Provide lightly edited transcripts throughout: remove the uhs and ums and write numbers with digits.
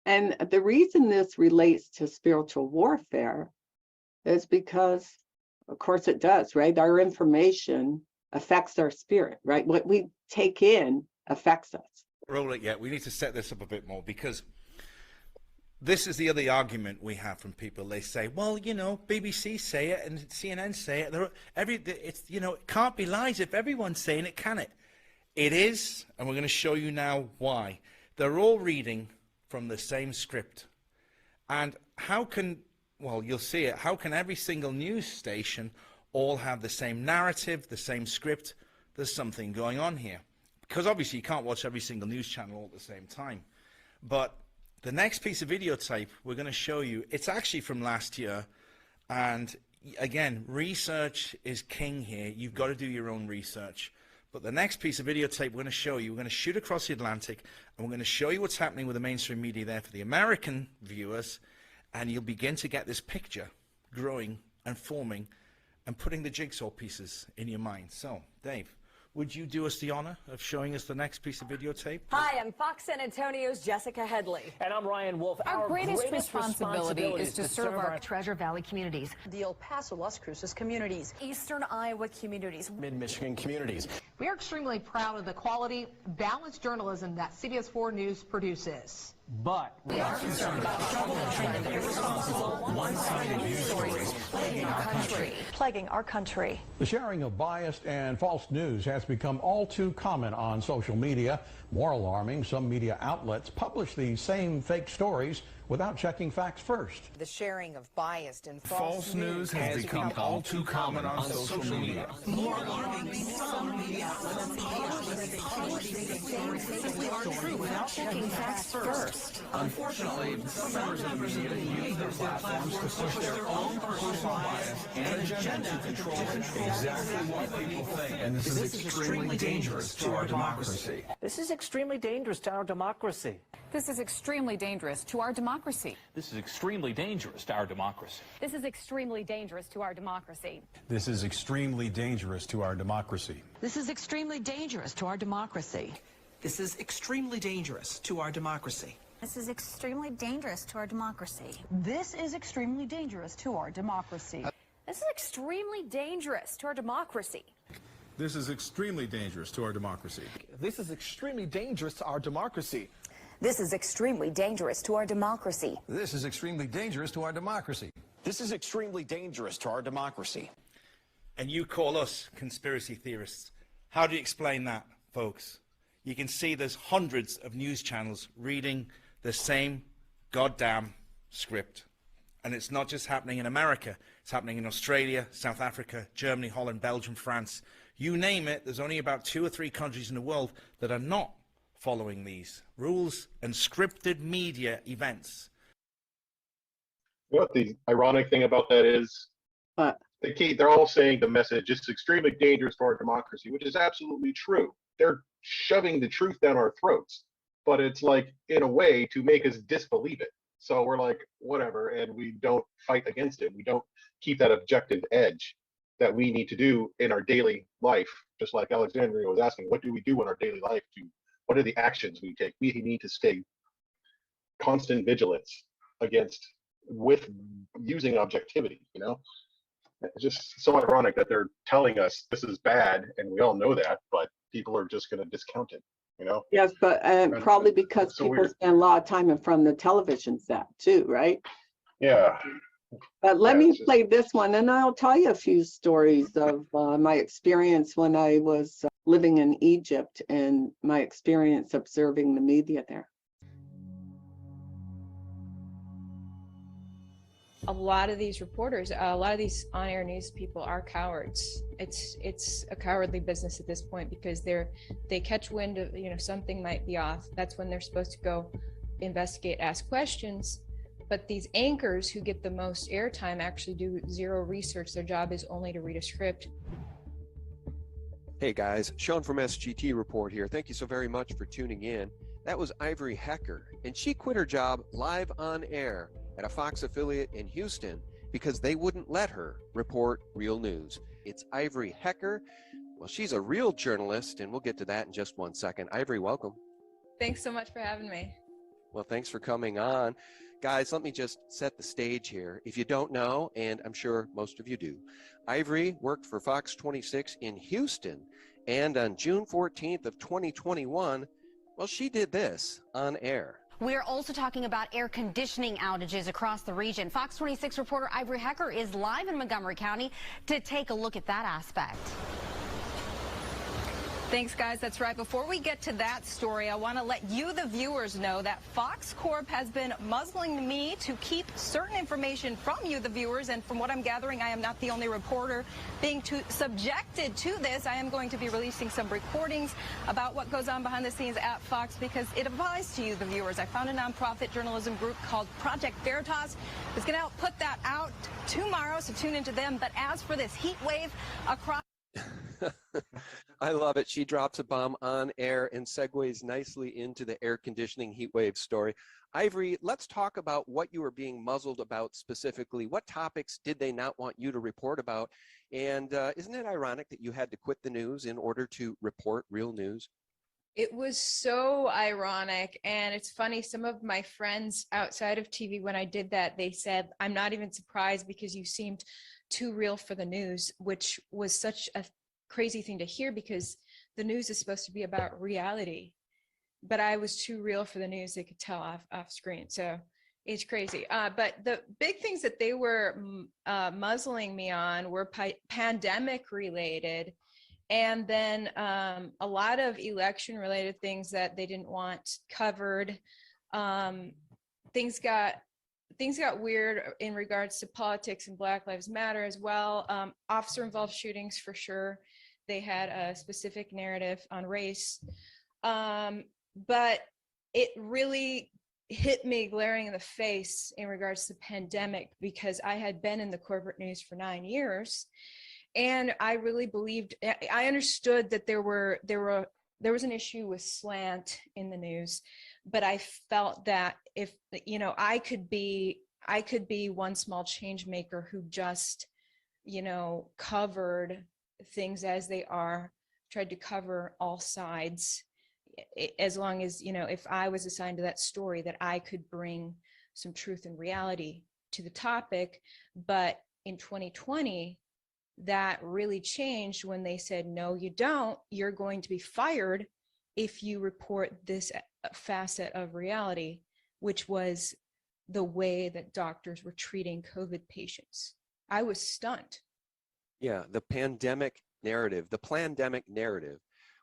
And the reason this relates to spiritual warfare is because, of course it does, right? Our information affects our spirit, right? What we take in affects us. Roll it yet. We need to set this up a bit more, because this is the other argument we have from people. They say, well, you know, BBC say it and CNN say it. It's, you know, it can't be lies if everyone's saying it, can it? It is, and we're going to show you now why. They're all reading from the same script. And how can, well, you'll see it, how can every single news station all have the same narrative, the same script? There's something going on here. Because obviously you can't watch every single news channel all at the same time. But the next piece of videotape we're going to show you, it's actually from last year. And again, research is king here. You've got to do your own research. But the next piece of videotape we're going to show you, we're going to shoot across the Atlantic, and we're going to show you what's happening with the mainstream media there for the American viewers, and you'll begin to get this picture growing and forming and putting the jigsaw pieces in your mind. So, Dave, would you do us the honor of showing us the next piece of videotape? Hi, I'm Fox San Antonio's Jessica Headley. And I'm Ryan Wolf. Our greatest responsibility is to serve our Treasure Valley communities, The El Paso, Las Cruces communities, Eastern Iowa communities, Mid-Michigan communities. We are extremely proud of the quality, balanced journalism that CBS 4 News produces. But We are concerned about the trouble and trend of irresponsible, one-sided news stories plaguing our country. plaguing our country. The sharing of biased and false news has become all too common on social media. More alarming, some media outlets publish these same fake stories without checking facts first. The sharing of biased and False news has become all too common on social media. More alarming, some media outlets publish these stories without checking facts first. Unfortunately, some members of the media use their platforms to push their own personal bias and agenda to control exactly what people think. And this is extremely dangerous to our democracy. this is extremely dangerous to our democracy. This is extremely dangerous to our democracy. This is extremely dangerous to our democracy. This is extremely dangerous to our democracy. This is extremely dangerous to our democracy. This is extremely dangerous to our democracy. This is extremely dangerous to our democracy. This is extremely dangerous to our democracy. This is extremely dangerous to our democracy. This is extremely dangerous to our democracy. This is extremely dangerous to our democracy. This is extremely dangerous to our democracy. This is extremely dangerous to our democracy. This is extremely dangerous to our democracy. This is extremely dangerous to our democracy. And you call us conspiracy theorists. How do you explain that, folks? You can see there's hundreds of news channels reading the same goddamn script. And it's not just happening in America. It's happening in Australia, South Africa, Germany, Holland, Belgium, France. You name it, there's only about 2 or 3 countries in the world that are not following these rules and scripted media events. You know what the ironic thing about that is? They're all saying the message is extremely dangerous to our democracy, which is absolutely true. They're shoving the truth down our throats, but it's like in a way to make us disbelieve it. So we're like, whatever, and we don't fight against it. We don't keep that objective edge that we need to do in our daily life. Just like Alexandria was asking, what do we do in our daily life? What are the actions we take? We need to stay constant vigilance with using objectivity, you know? It's just so ironic that they're telling us this is bad, and we all know that, but people are just going to discount it, you know? Yes, but probably because so people weird. spend a lot of time in front of the television set too, right? Yeah. But let Yeah, me it's just- play this one, and I'll tell you a few stories of my experience when I was living in Egypt and my experience observing the media there. A lot of these reporters, a lot of these on-air news people are cowards. It's a cowardly business at this point, because they catch wind of, you know, something might be off. That's when they're supposed to go investigate, ask questions. But these anchors who get the most airtime actually do zero research. Their job is only to read a script. Hey guys, Sean from SGT Report here. Thank you so very much for tuning in. That was Ivory Hecker, and she quit her job live on air at a Fox affiliate in Houston because they wouldn't let her report real news. It's Ivory Hecker. Well, she's a real journalist, and we'll get to that in just one second. Ivory, welcome. Thanks so much for having me. Well, thanks for coming on. Guys, let me just set the stage here. If you don't know, and I'm sure most of you do, Ivory worked for Fox 26 in Houston, and on June 14th of 2021, well, she did this on air. We're also talking about air conditioning outages across the region. Fox 26 reporter Ivory Hecker is live in Montgomery County to take a look at that aspect. Thanks, guys. That's right. Before we get to that story, I want to let you, the viewers, know that Fox Corp has been muzzling me to keep certain information from you, the viewers. And from what I'm gathering, I am not the only reporter being subjected to this. I am going to be releasing some recordings about what goes on behind the scenes at Fox because it applies to you, the viewers. I found a nonprofit journalism group called Project Veritas. It's going to help put that out tomorrow, so tune into them. But as for this heat wave across... I love it. She drops a bomb on air and segues nicely into the air conditioning heat wave story. Ivory, let's talk about what you were being muzzled about specifically. What topics did they not want you to report about? And isn't it ironic that you had to quit the news in order to report real news? It was so ironic. And it's funny, some of my friends outside of TV, when I did that, they said, I'm not even surprised because you seemed too real for the news, which was such a crazy thing to hear because the news is supposed to be about reality, but I was too real for the news. They could tell off screen. So it's crazy. But the big things that they were muzzling me on were pandemic related. And then a lot of election related things that they didn't want covered. Things got weird in regards to politics and Black Lives Matter as well. Officer involved shootings for sure. They had a specific narrative on race. But it really hit me glaring in the face in regards to the pandemic because I had been in the corporate news for 9 years. And I really believed, I understood that there was an issue with slant in the news, but I felt that if, I could be one small change maker who just, covered things as they are, tried to cover all sides, as long as, if I was assigned to that story, that I could bring some truth and reality to the topic. But in 2020, that really changed when they said, no, you don't, you're going to be fired if you report this facet of reality, which was the way that doctors were treating COVID patients. I was stunned. Yeah, the pandemic narrative, the plandemic narrative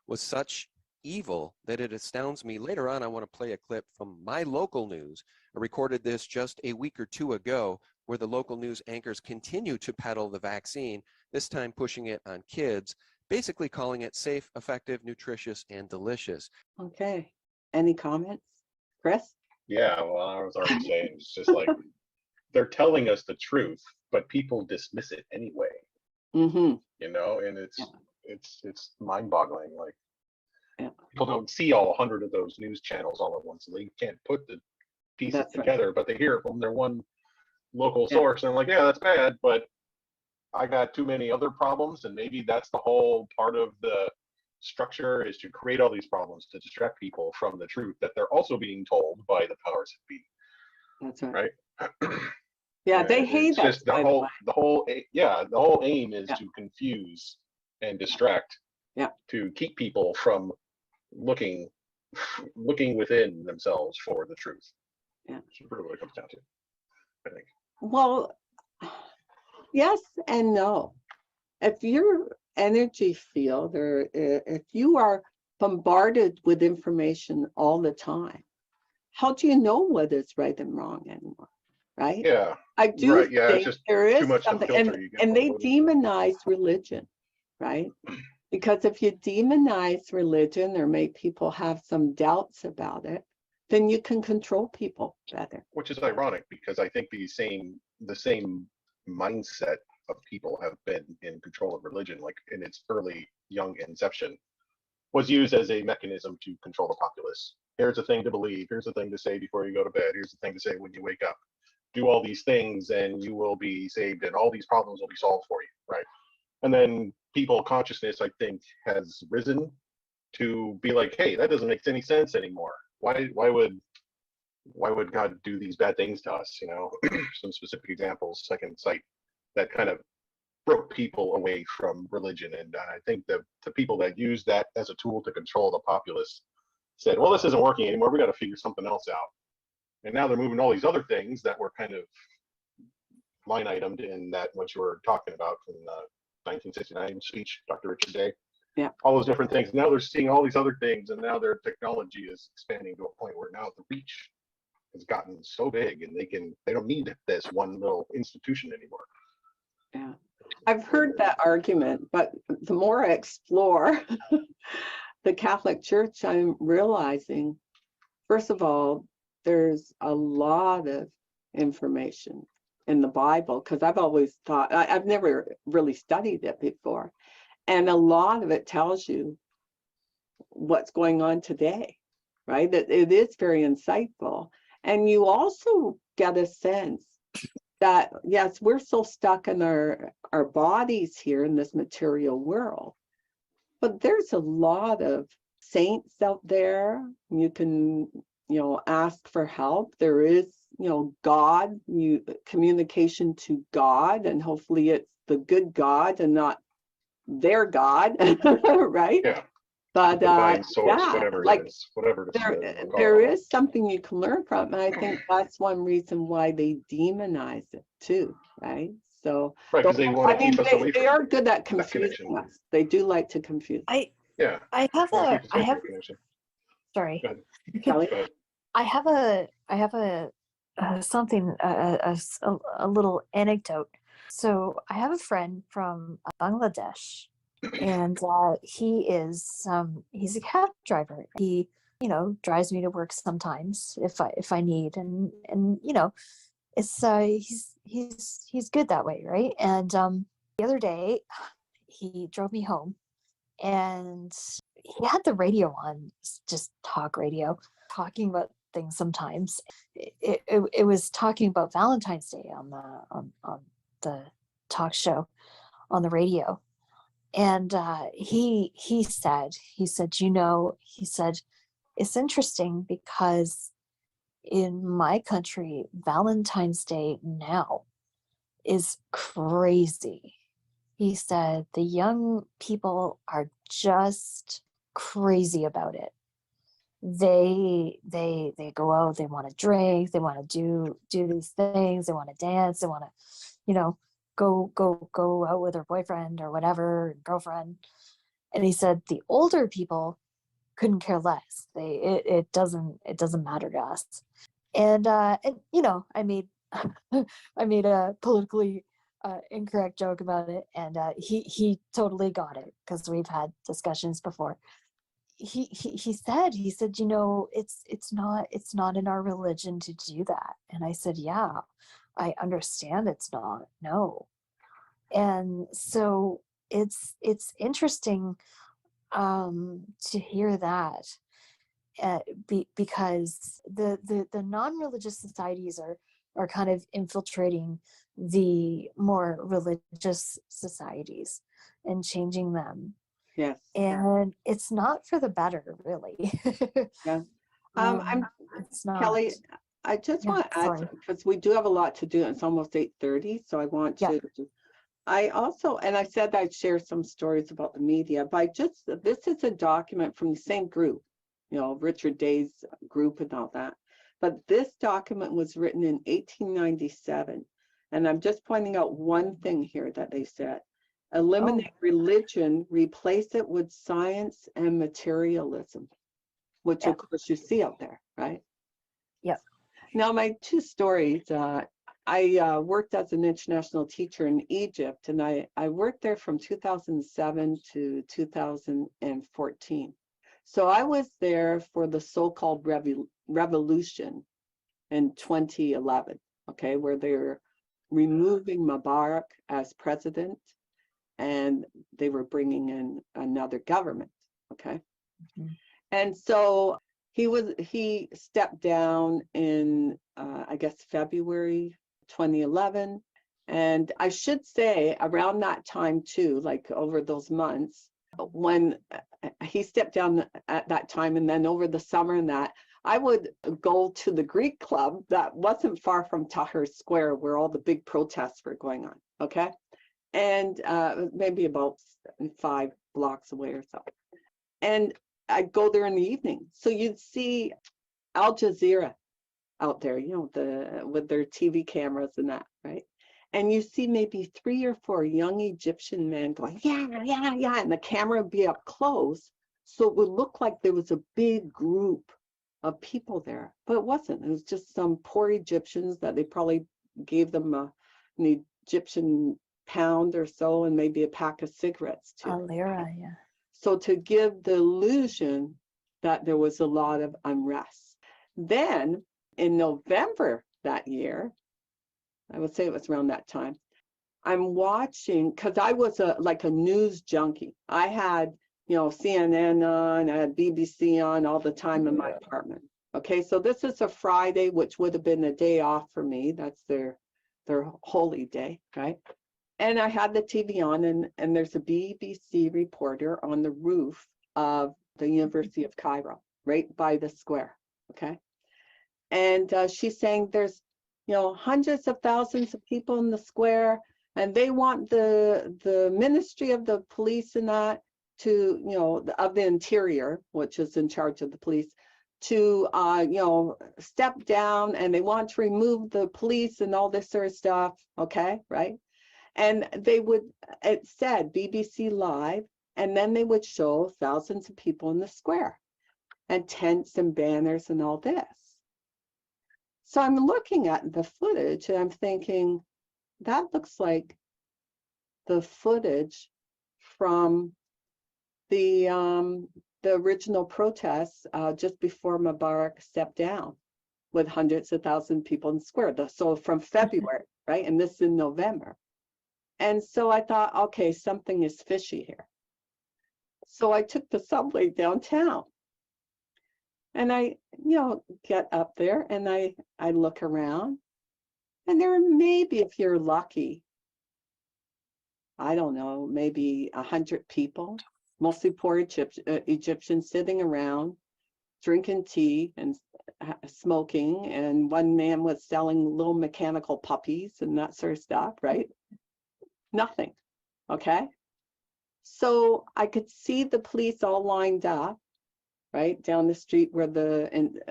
was such evil that it astounds me. Later on, I want to play a clip from my local news. I recorded this just a week or two ago, where the local news anchors continue to peddle the vaccine, this time pushing it on kids, basically calling it safe, effective, nutritious, and delicious. Okay. Any comments? Chris? Yeah, well, I was already saying, it's just like they're telling us the truth, but people dismiss it anyway. Mm-hmm. And it's mind-boggling. Like people don't see all 100 of those news channels all at once, so they can't put the pieces together. But they hear it from their one local source, and they're like, yeah, that's bad, but I got too many other problems, and maybe that's the whole part of the structure, is to create all these problems to distract people from the truth that they're also being told by the powers that be. That's right. Right. Yeah, they hate us. Just the whole aim is to confuse and distract. Yeah. To keep people from looking within themselves for the truth. Yeah. That's really what it comes down to, I think. Well, yes and no. If your energy field, or if you are bombarded with information all the time, how do you know what is right and wrong anymore? Right? Yeah. I do right. Yeah, think there is something, and they with. demonize religion, right? Because if you demonize religion or make people have some doubts about it, then you can control people better. Which is ironic, because I think the same mindset of people have been in control of religion, like in its early young inception, was used as a mechanism to control the populace. Here's a thing to believe, here's a thing to say before you go to bed, here's a thing to say when you wake up. Do all these things and you will be saved, and all these problems will be solved for you, right? And then people consciousness, I think, has risen to be like, hey, that doesn't make any sense anymore. Why would why would God do these bad things to us? Some specific examples I can cite that kind of broke people away from religion. And I think the people that used that as a tool to control the populace said, well, this isn't working anymore. We got to figure something else out. And now they're moving all these other things that were kind of line itemed in that what you were talking about from the 1969 speech, Dr. Richard Day. Yeah. All those different things. Now they're seeing all these other things, and now their technology is expanding to a point where now the reach has gotten so big, and they don't need this one little institution anymore. Yeah. I've heard that argument, but the more I explore the Catholic Church, I'm realizing, first of all, there's a lot of information in the Bible, because I've always thought, I've never really studied it before. And a lot of it tells you what's going on today, right? It is very insightful. And you also get a sense that, yes, we're so stuck in our bodies here in this material world, but there's a lot of saints out there. You can, ask for help. There is, God, communication to God, and hopefully it's the good God and not their God, right? Yeah. But divine source, yeah, whatever like it is, whatever it is. there is something you can learn from, and I think that's one reason why they demonize it too, right? So, right, because they want to keep us away from they are good at confusing us. They do like to confuse. I have sorry. Go ahead. Kelly? Go ahead. I have a something a little anecdote. So I have a friend from Bangladesh, and he's a cab driver. He drives me to work sometimes if I need, and it's he's good that way, right? And the other day he drove me home, and he had the radio on, just talk radio, talking about things. Sometimes it was talking about Valentine's Day on the talk show on the radio. And he said it's interesting because in my country, Valentine's Day now is crazy. He said the young people are just crazy about it. They go out, they want to drink, they want to do these things, they want to dance, they want to, go out with their boyfriend or whatever, girlfriend. And he said the older people couldn't care less. It doesn't matter to us. And I made I made a politically incorrect joke about it, and he totally got it because we've had discussions before. He said it's not in our religion to do that. And I said, yeah, I understand it's not, no. And so it's interesting to hear that, because the non-religious societies are kind of infiltrating the more religious societies and changing them. Yes. And it's not for the better, really. Yeah. It's not. Kelly, I just want to add, because we do have a lot to do. It's almost 8:30, so I want to. I also, and I said I'd share some stories about the media, but this is a document from the same group, Richard Day's group and all that. But this document was written in 1897, and I'm just pointing out one thing here that they said. Eliminate religion, replace it with science and materialism, which of course you see out there, right? Yep. Now, my two stories, I worked as an international teacher in Egypt, and I worked there from 2007 to 2014. So I was there for the so-called revolution in 2011, okay, where they're removing Mubarak as president, and they were bringing in another government, okay? Mm-hmm. And so he stepped down in, I guess, February 2011. And I should say around that time too, like over those months, when he stepped down at that time, and then over the summer and that, I would go to the Greek club that wasn't far from Tahrir Square where all the big protests were going on, okay? And maybe about 5 blocks away or so. And I'd go there in the evening. So you'd see Al Jazeera out there, with their TV cameras and that, right? And you see maybe 3 or 4 young Egyptian men going, yeah, yeah, yeah, and the camera would be up close. So it would look like there was a big group of people there, but it wasn't. It was just some poor Egyptians that they probably gave them an Egyptian pound or so and maybe a pack of cigarettes too. A lira, yeah. So to give the illusion that there was a lot of unrest. Then in November that year, I would say it was around that time, I'm watching, because I was like a news junkie. I had, CNN on, I had BBC on all the time in my apartment. Okay, so this is a Friday, which would have been a day off for me. That's their holy day, right? And I had the TV on, and there's a BBC reporter on the roof of the University of Cairo, right by the square, okay? And she's saying there's, hundreds of thousands of people in the square, and they want the Ministry of the Police and that to, of the Interior, which is in charge of the police, to, step down, and they want to remove the police and all this sort of stuff, okay, right? And it said BBC Live, and then they would show thousands of people in the square and tents and banners and all this. So I'm looking at the footage and I'm thinking, that looks like the footage from the original protests just before Mubarak stepped down with hundreds of thousands of people in the square. So from February, right? And this is in November. And so I thought, okay, something is fishy here. So I took the subway downtown. And I, get up there and I look around, and there are maybe, if you're lucky, I don't know, maybe 100 people, mostly poor Egyptians sitting around, drinking tea and smoking. And one man was selling little mechanical puppies and that sort of stuff, right? Nothing, okay? So I could see the police all lined up, right, down the street where the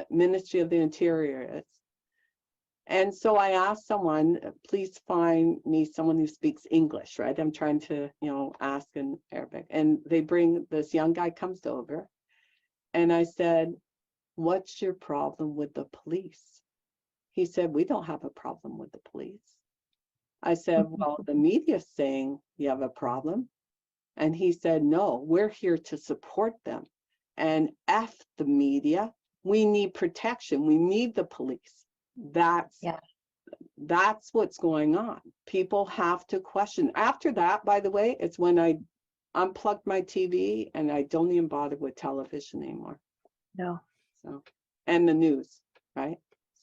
Ministry of the Interior is. And so I asked someone, please find me someone who speaks English, right? I'm trying to, ask in Arabic. And this young guy comes over, and I said, what's your problem with the police? He said, we don't have a problem with the police. I said, well, the media's saying you have a problem. And he said, no, we're here to support them. And F the media, we need protection. We need the police. That's what's going on. People have to question. After that, by the way, it's when I unplugged my TV and I don't even bother with television anymore. No. So, and the news, right?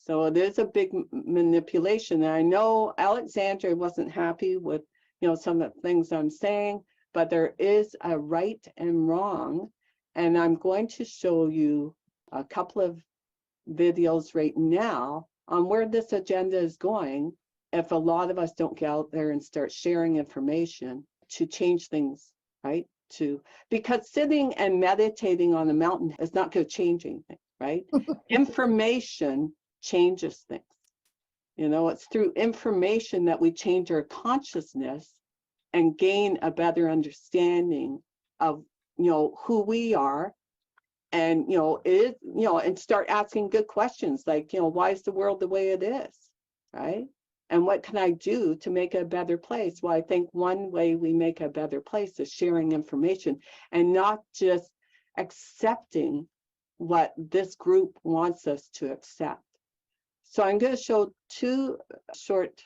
So there's a big manipulation. And I know Alexandra wasn't happy with, some of the things I'm saying, but there is a right and wrong. And I'm going to show you a couple of videos right now on where this agenda is going if a lot of us don't get out there and start sharing information to change things, right? Because sitting and meditating on a mountain is not going to change anything, right? Information changes things. It's through information that we change our consciousness and gain a better understanding of who we are, and and start asking good questions like, why is the world the way it is, right? And what can I do to make it a better place? Well, I think one way we make a better place is sharing information and not just accepting what this group wants us to accept. So I'm going to show 2 short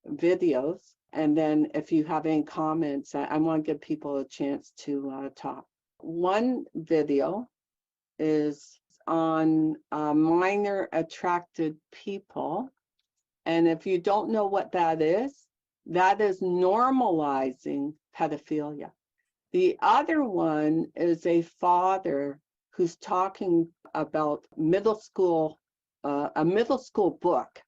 videos, and then if you have any comments, I want to give people a chance to talk. One video is on minor attracted people. And if you don't know what that is normalizing pedophilia. The other one is a father who's talking about a middle school book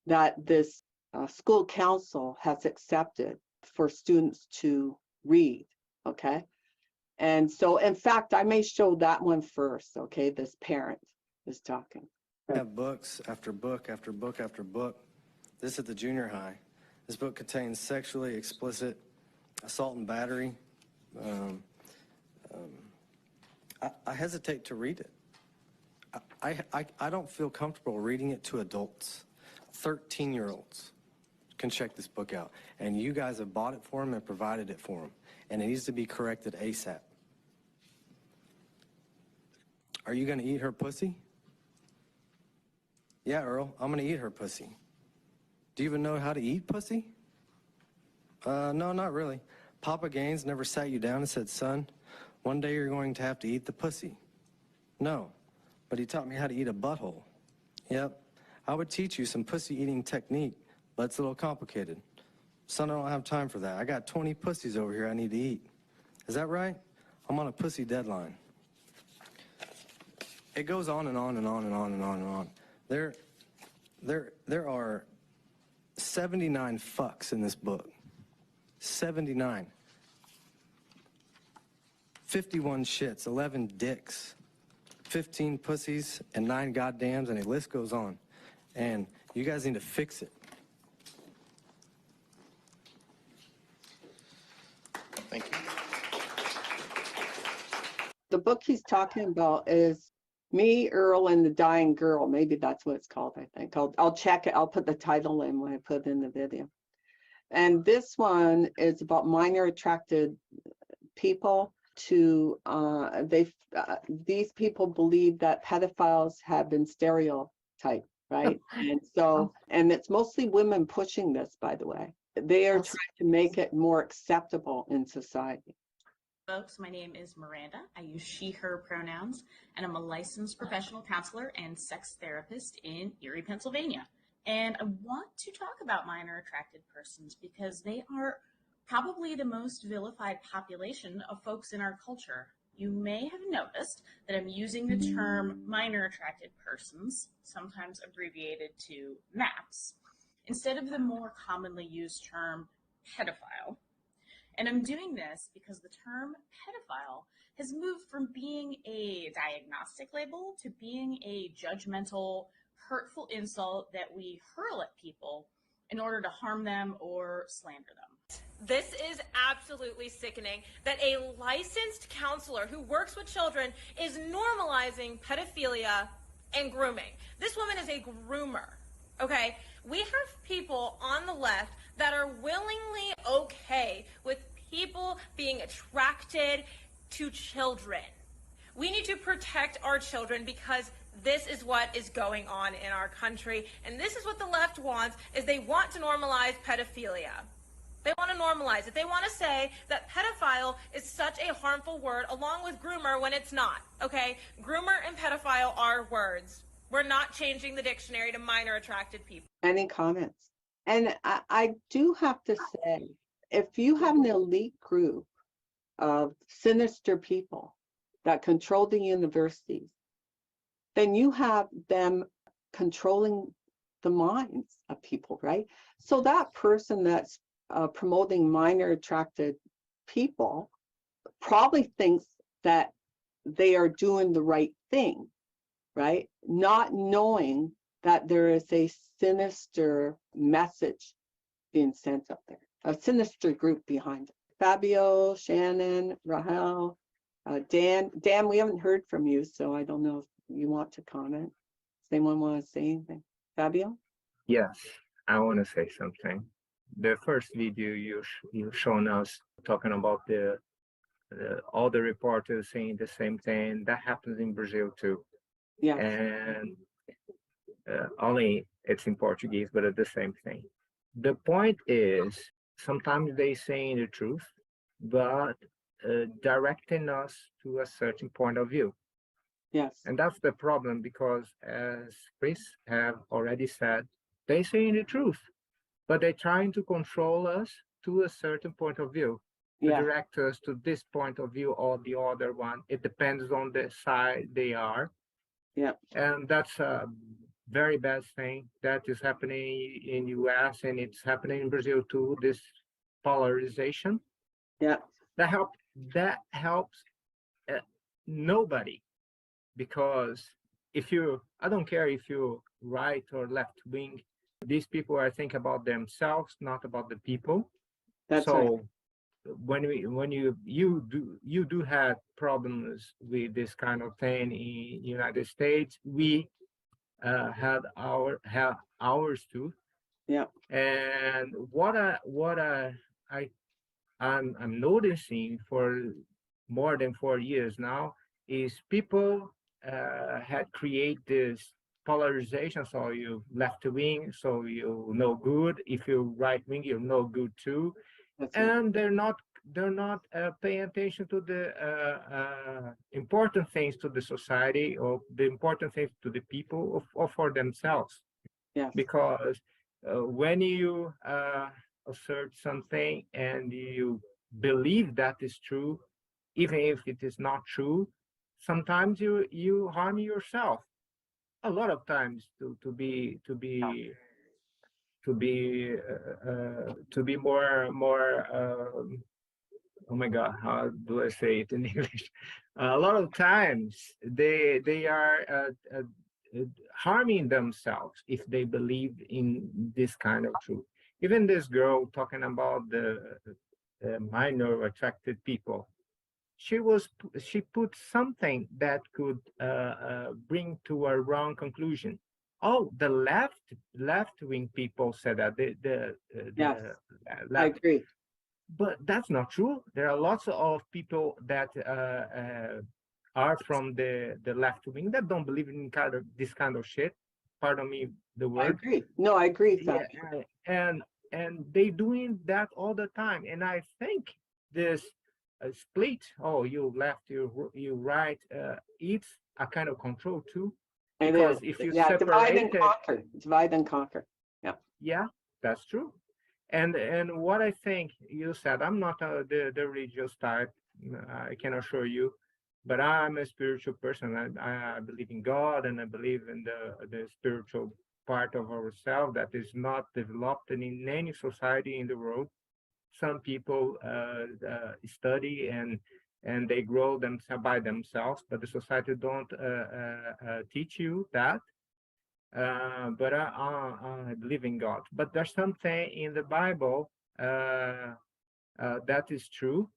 that this school council has accepted for students to read. Okay. And so, in fact, I may show that one first. Okay. This parent is talking. I have books after book after book after book. This at the junior high. This book contains sexually explicit assault and battery. I hesitate to read it. I don't feel comfortable reading it to adults. 13-year-olds can check this book out. And you guys have bought it for them and provided it for them. And it needs to be corrected ASAP. Are you going to eat her pussy? Yeah, Earl, I'm going to eat her pussy. Do you even know how to eat pussy? No, not really. Papa Gaines never sat you down and said, son, one day you're going to have to eat the pussy. No, but he taught me how to eat a butthole. Yep, I would teach you some pussy eating technique, but it's a little complicated. Son, I don't have time for that. I got 20 pussies over here I need to eat. Is that right? I'm on a pussy deadline. It goes on and on and on and on and on and on. There are 79 fucks in this book. 79. 51 shits, 11 dicks, 15 pussies, and 9 goddams, and the list goes on. And you guys need to fix it. Thank you. The book he's talking about is Me, Earl, and the Dying Girl. Maybe that's what it's called, I think. I'll check it. I'll put the title in when I put it in the video. And this one is about minor attracted people to, these people believe that pedophiles have been stereotyped, right? And so, and it's mostly women pushing this, by the way. They are trying to make it more acceptable in society. Folks, my name is Miranda. I use she, her pronouns, and I'm a licensed professional counselor and sex therapist in Erie, Pennsylvania. And I want to talk about minor attracted persons because they are probably the most vilified population of folks in our culture. You may have noticed that I'm using the term minor attracted persons, sometimes abbreviated to MAPS, instead of the more commonly used term pedophile. And I'm doing this because the term pedophile has moved from being a diagnostic label to being a judgmental, hurtful insult that we hurl at people in order to harm them or slander them. This is absolutely sickening that a licensed counselor who works with children is normalizing pedophilia and grooming. This woman is a groomer, okay? We have people on the left that are willingly okay with people being attracted to children. We need to protect our children because this is what is going on in our country, and this is what the left wants, is they want to normalize pedophilia. They want to normalize it. They want to say that pedophile is such a harmful word along with groomer when it's not, okay? Groomer and pedophile are words. We're not changing the dictionary to minor attracted people. Any comments? And I do have to say, if you have an elite group of sinister people that control the universities, then you have them controlling the minds of people, right? So that person that's promoting minor attracted people probably thinks that they are doing the right thing, right? Not knowing that there is a sinister message being sent up there, a sinister group behind it. Fabio, Shannon, Rahel, Dan, we haven't heard from you, so I don't know if you want to comment. Does anyone want to say anything? Fabio? Yes, I want to say something. The first video you shown us talking about all the reporters saying the same thing, that happens in Brazil too. Yeah. And only it's in Portuguese, but it's the same thing. The point is, sometimes they saying the truth, but directing us to a certain point of view. Yes. And that's the problem, because as Chris have already said, they saying the truth, but they're trying to control us to a certain point of view. Yeah. direct us to this point of view or the other one. It depends on the side they are. Yeah. And that's a very bad thing that is happening in US, and it's happening in Brazil too, this polarization. Yeah. That helps nobody, because if you, I don't care if you right or left wing, these people are thinking about themselves, not about the people. That's so right. when you do have problems with this kind of thing in United States, we have ours too. Yeah. And I'm noticing for more than 4 years now is people had created this polarization. So you left wing, so you no good. If you right wing, you're no good too. That's And they're not paying attention to the important things to the society, or the important things to the people, or for themselves. Yes. Because when you assert something and you believe that is true, even if it is not true, sometimes you harm yourself. A lot of times to be more oh my God, how do I say it in English? A lot of times they are harming themselves if they believe in this kind of truth. Even this girl talking about the minor attracted people, she put something that could bring to a wrong conclusion. Oh, the left wing people said that Yes. I left, agree. but that's not true. There are lots of people that are from the left wing that don't believe in this kind of shit. Pardon me the I word. agree. No, I agree. Yeah, and they doing that all the time. And I think this split, oh, you left, you right, it's a kind of control too. It Because is. if you Yeah, divide separate and it, conquer. Divide and conquer. Yeah. yeah, that's true. And what I think you said, I'm not the religious type, I can assure you, but I'm a spiritual person. I believe in God, and I believe in the spiritual part of ourselves that is not developed in any society in the world. Some people study and they grow themselves by themselves, but the society don't teach you that. But I believe in God. But there's something in the Bible that is true,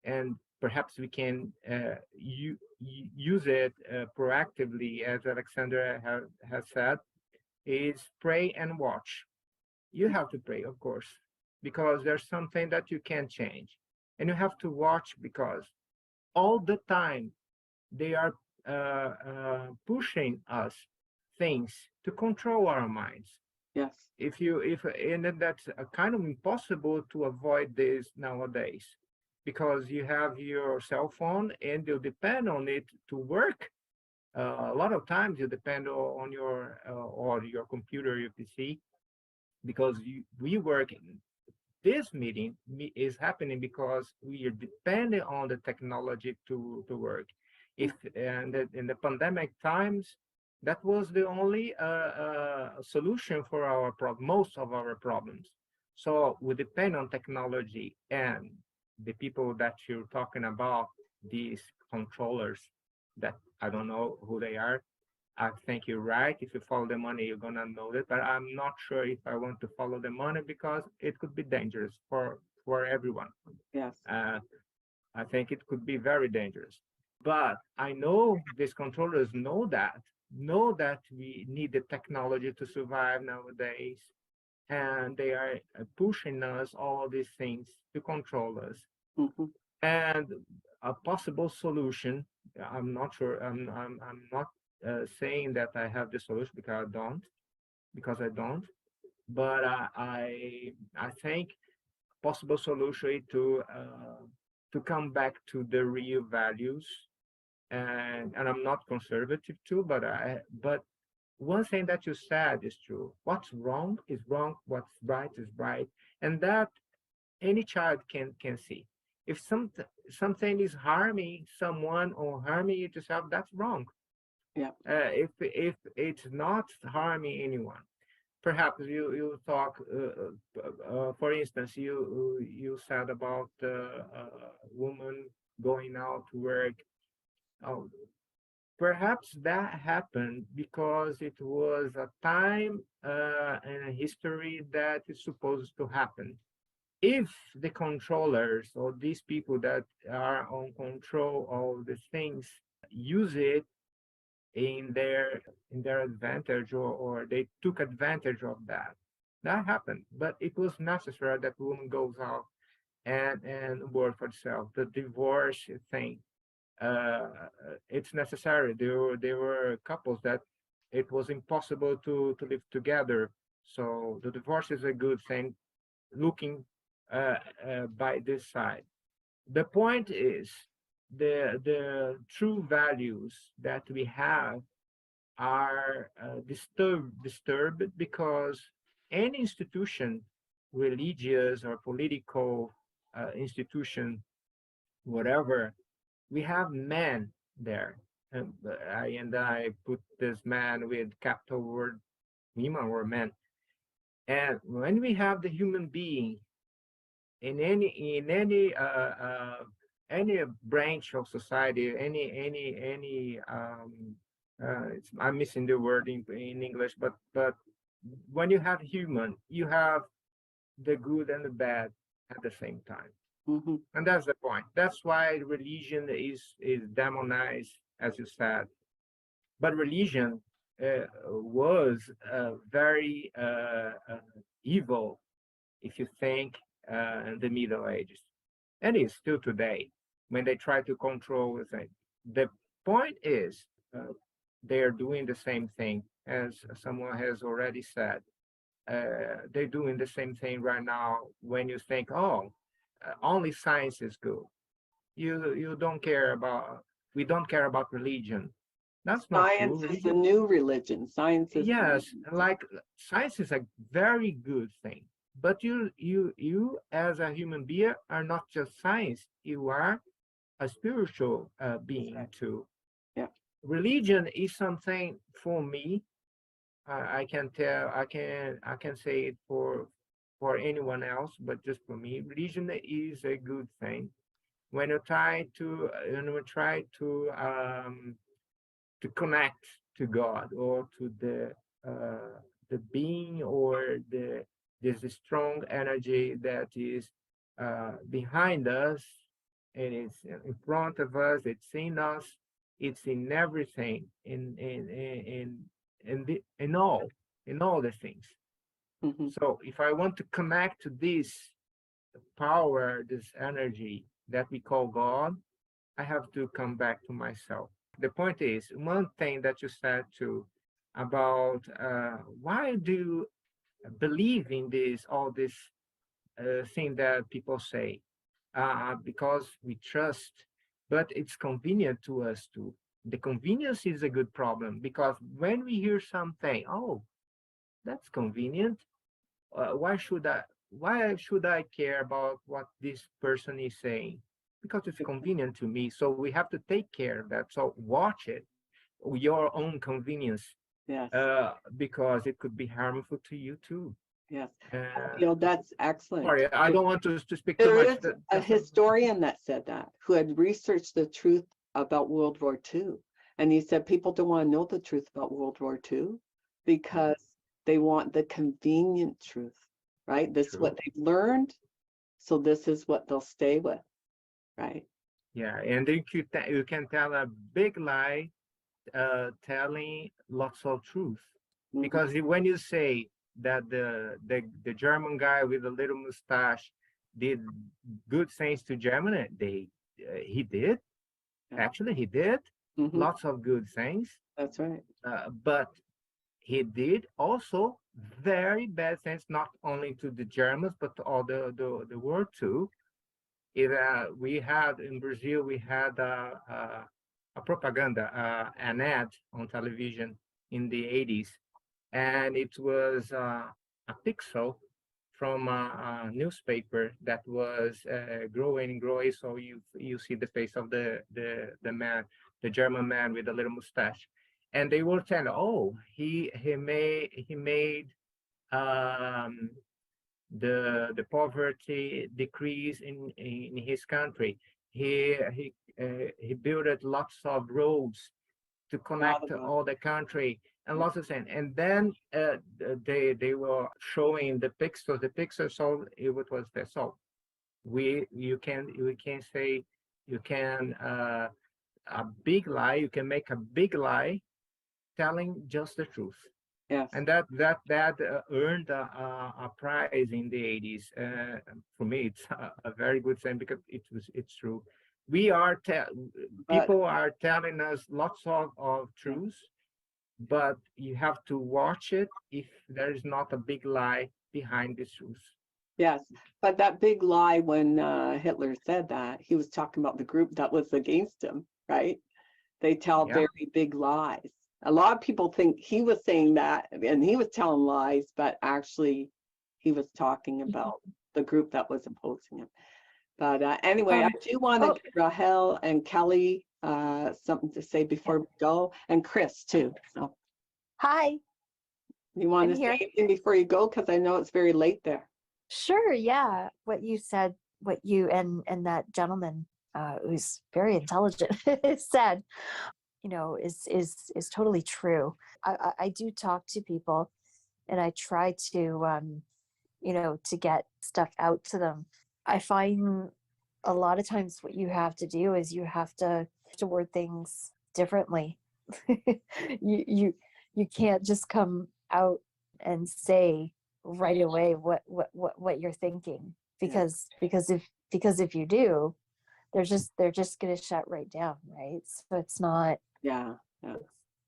and perhaps we can use it proactively, as Alexandra has said, is pray and watch. You have to pray, of course, because there's something that you can't change. And you have to watch, because all the time they are pushing us things to control our minds. Yes. And then that's a kind of impossible to avoid this nowadays, because you have your cell phone and you depend on it to work. A lot of times you depend on your computer, your PC, because we work. This meeting is happening because we are dependent on the technology to work. If and in the pandemic times, that was the only solution for most of our problems. So we depend on technology, and the people that you're talking about, these controllers, that I don't know who they are. I think you're right. If you follow the money, you're gonna know it. But I'm not sure if I want to follow the money, because it could be dangerous for everyone. Yes. I think it could be very dangerous. But I know these controllers know that we need the technology to survive nowadays, and they are pushing us all these things to control us. Mm-hmm. And a possible solution, I'm not sure. I'm not saying that I have the solution, because I don't. But I think possible solution is to come back to the real values, and I'm not conservative too, but one thing that you said is true. What's wrong is wrong. What's right is right, and that any child can see. If something is harming someone or harming yourself, that's wrong. Yeah. If it's not harming anyone, perhaps you talk. For instance, you said about woman going out to work. Oh, perhaps that happened because it was a time in history that is supposed to happen. If the controllers or these people that are on control of the things use it in their advantage, or they took advantage of that, that happened. But it was necessary that woman goes out and work for herself. The divorce thing, uh, it's necessary. There were couples that it was impossible to live together. So the divorce is a good thing, looking by this side. The point is, the true values that we have are disturbed because any institution, religious or political institution, whatever, we have men there. And I put this man with capital word, women or men. And when we have the human being in any branch of society, I'm missing the word in English, but when you have human, you have the good and the bad at the same time. Mm-hmm. And that's the point. That's why religion is demonized, as you said. But religion was very evil, if you think, in the Middle Ages, and is still today when they try to control the thing. The point is, they are doing the same thing, as someone has already said. They're doing the same thing right now. When you think, oh, only science is good, you don't care about. We don't care about religion. That's not true. Science is the new religion. Science is Yes, like science is a very good thing, but you as a human being are not just science. You are a spiritual being too. Yeah. Religion is something for me. I can tell. I can say it for anyone else, but just for me, religion is a good thing. When we try to connect to God or to the being, or there's a strong energy that is behind us, and it's in front of us, it's in us, it's in everything, in all the things. Mm-hmm. So if I want to connect to this power, this energy that we call God, I have to come back to myself. The point is, one thing that you said too about why do you believe in this, all this thing that people say? Because we trust, but it's convenient to us too. The convenience is a good problem, because when we hear something, oh, that's convenient. Why should I care about what this person is saying? Because it's convenient to me. So we have to take care of that. So watch it, your own convenience, Yes. because it could be harmful to you too. Yes. You know, that's excellent. Sorry, I don't want to speak too There much. is a historian that said that, who had researched the truth about World War II. And he said people don't want to know the truth about World War II because they want the convenient truth, right? This is what they've learned, so this is what they'll stay with, right? Yeah, and then you can tell a big lie, telling lots of truth. Because when you say that the German guy with a little mustache did good things to Germany, he did. Actually, he did lots of good things. That's right. But he did also very bad things, not only to the Germans, but to all the world too. We had in Brazil, we had a propaganda, an ad on television in the 80s, and it was a pixel from a newspaper that was growing and growing. So you see the face of the man, the German man with a little mustache, and they were telling, oh, he made the poverty decrease in his country. He built lots of roads to connect all the country and lots of things. And then they were showing the pixels. So it was there. So we can say you can a big lie. You can make a big lie, telling just the truth. Yes. And that earned a prize in the 80s. For me, it's a very good thing because it's true. We are people are telling us lots of truths, but you have to watch it if there is not a big lie behind this truth. Yes, but that big lie when Hitler said that, he was talking about the group that was against him, right? They tell very big lies. A lot of people think he was saying that and he was telling lies, but actually he was talking about the group that was opposing him. But anyway, I do want to give Rahel and Kelly something to say before we go, and Chris too. So, hi. You want to say anything before you go? Because I know it's very late there. Sure, yeah. What you said, what you and that gentleman who's very intelligent said, you know, is totally true. I do talk to people, and I try to you know, to get stuff out to them. I find a lot of times what you have to do is you have to word things differently. you can't just come out and say right away what you're thinking, because if you do, they're just gonna shut right down, right? So it's not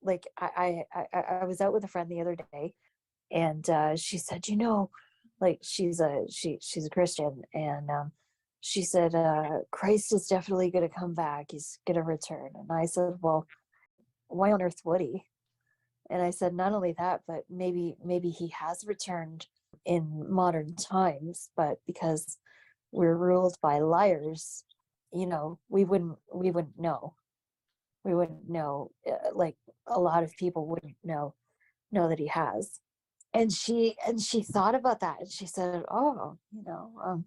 like I was out with a friend the other day, and she said, you know, like she's a Christian, and she said Christ is definitely going to come back, he's going to return. And I said, well, why on earth would he? And I said, not only that, but maybe he has returned in modern times, but because we're ruled by liars, you know, we wouldn't know. We wouldn't know, like a lot of people wouldn't know that he has. And she thought about that, and she said, oh, you know,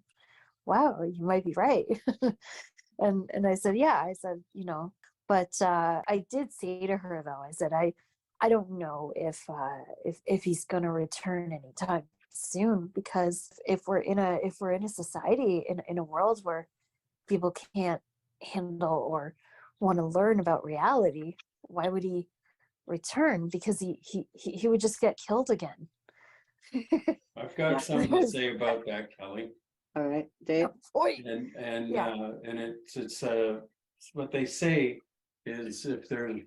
wow, you might be right. and I said, yeah. I said, you know, but I did say to her, though, I said, I don't know if he's gonna return anytime soon, because if we're in a society, in a world where people can't handle or want to learn about reality, why would he return? Because he would just get killed again. I've got something to say about that, Kelly. All right, Dave. And it's what they say is, if there's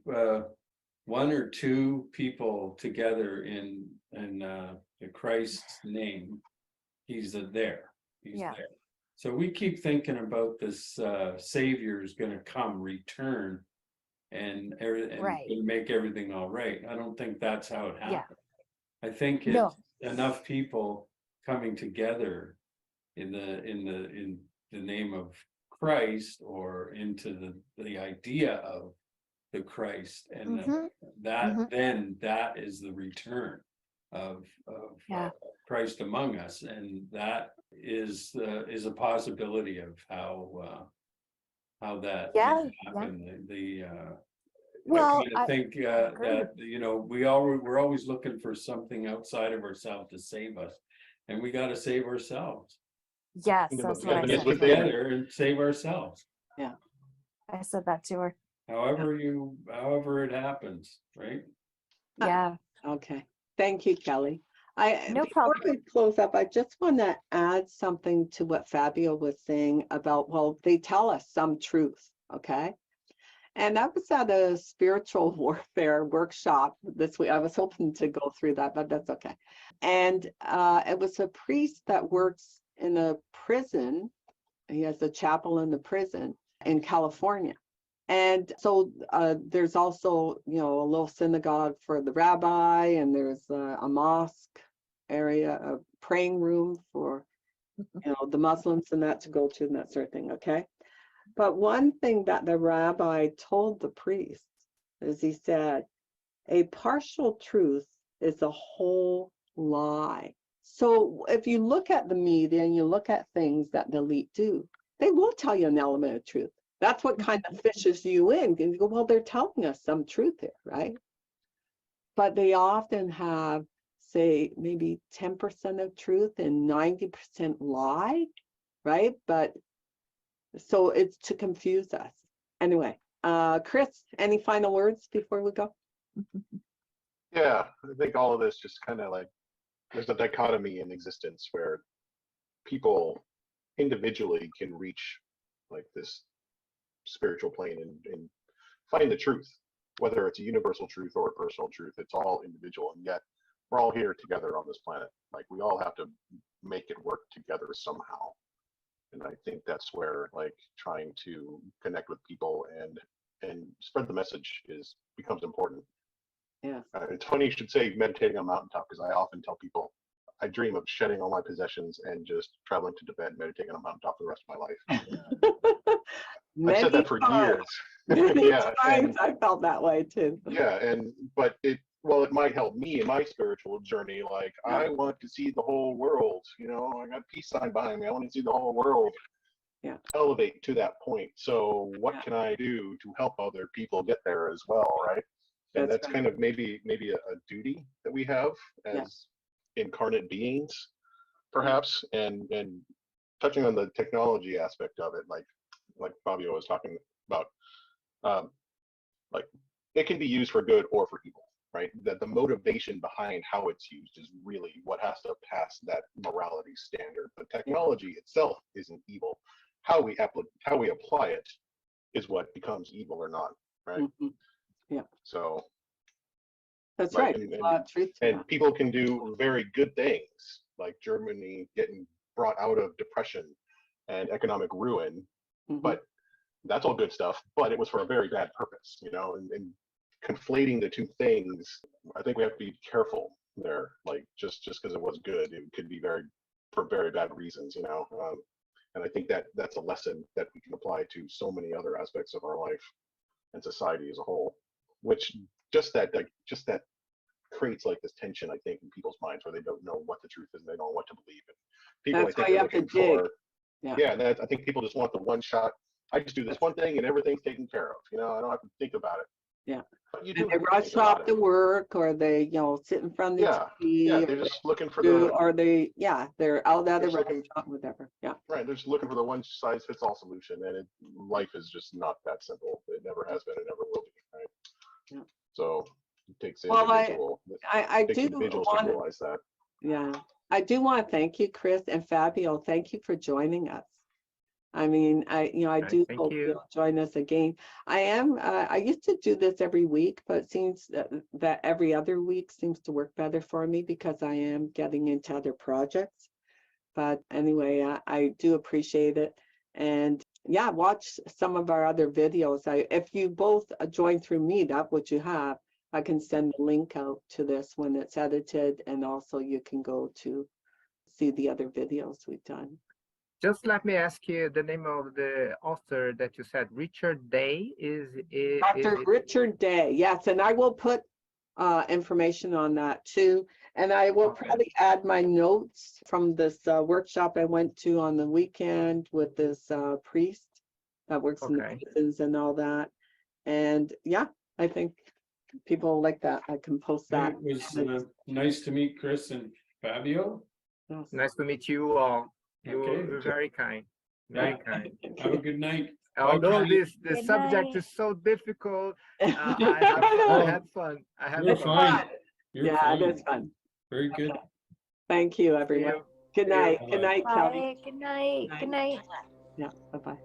one or two people together in the Christ's name, he's there. He's there. So we keep thinking about this Savior is going to come, return, and make everything all right. I don't think that's how it happened. I think it's enough people coming together in the name of Christ, or into the idea of the Christ, and then that is the return of Christ among us, and that is a possibility of how that can happen. Well, I think that, you know, we're always looking for something outside of ourselves to save us, and we got to save ourselves. Yes, that's what I get said. together and save ourselves. Yeah, I said that to her. However it happens, right? Yeah. Okay. Thank you, Kelly. No before problem. we close up, I just want to add something to what Fabio was saying about, well, they tell us some truth, okay? And I was at a spiritual warfare workshop this week. I was hoping to go through that, but that's okay. And it was a priest that works in a prison. He has a chapel in the prison in California. And so there's also, you know, a little synagogue for the rabbi, and there's a mosque area, a praying room for, the Muslims and that to go to and that sort of thing, okay? But one thing that the rabbi told the priest is he said, a partial truth is a whole lie. So if you look at the media and you look at things that the elite do, they will tell you an element of truth. That's what kind of fishes you in. And you go, well, they're telling us some truth here, right? But they often have, say, maybe 10% of truth and 90% lie, right? But so it's to confuse us. Anyway, Chris, any final words before we go? Yeah, I think all of this just kind of like, there's a dichotomy in existence where people individually can reach like this spiritual plane and find the truth, whether it's a universal truth or a personal truth. It's all individual, and yet we're all here together on this planet. Like, we all have to make it work together somehow. And I think that's where like trying to connect with people and spread the message becomes important. Yeah. It's funny you should say meditating on a mountaintop, because I often tell people I dream of shedding all my possessions and just traveling to Tibet and meditating on a mountaintop for the rest of my life. I've said that for years. Many Yeah, times I felt that way too. Yeah, but it might help me in my spiritual journey. Like, I want to see the whole world. I got a peace sign behind me. I want to see the whole world. Yeah. Elevate to that point. So what can I do to help other people get there as well, right? And that's kind of maybe a duty that we have as incarnate beings, perhaps. And touching on the technology aspect of it, like Fabio was talking about, like, it can be used for good or for evil, right? That the motivation behind how it's used is really what has to pass that morality standard. The technology itself isn't evil. How we apply it is what becomes evil or not, right? Mm-hmm. Yeah. So that's right. And people can do very good things, like Germany getting brought out of depression and economic ruin, but that's all good stuff. But it was for a very bad purpose, and conflating the two things. I think we have to be careful there. Like, just because it was good, it could be for very bad reasons, and I think that's a lesson that we can apply to so many other aspects of our life and society as a whole, which just that creates like this tension, I think, in people's minds, where they don't know what the truth is and they don't know what to believe. And people, that's I think, why you have to dig. I think people just want the one shot. I just do this one thing and everything's taken care of. I don't have to think about it. Yeah. But you and they rush off to work, or they, sit in front of the TV. Yeah, they're just looking for or they're out at the restaurant, whatever. Yeah. Right. They're just looking for the one size fits all solution, and life is just not that simple. It never has been. It never will be. Right. Yeah. So it takes individuals to realize that. Yeah. I do want to thank you, Chris and Fabio. Thank you for joining us. I mean, I do hope you'll join us again. I used to do this every week, but it seems that every other week seems to work better for me because I am getting into other projects. But anyway, I do appreciate it. And yeah, watch some of our other videos. If you both join through Meetup, which you have, I can send a link out to this when it's edited, and also you can go to see the other videos we've done. Just let me ask you the name of the author that you said, Richard Day. Dr. Richard Day, yes, and I will put information on that too. And I will probably add my notes from this workshop I went to on the weekend with this priest that works in the prisons and all that. And yeah, I think people like that. I can post that. It was nice to meet Chris and Fabio. Yes. Nice to meet you all. You were very kind. Very kind. Have a good night. Although the subject is so difficult, I had fun. You're fine. That's fun. Very good. Thank you, everyone. Good night. Good night, Kelly. Good night. Good night. Yeah, bye-bye.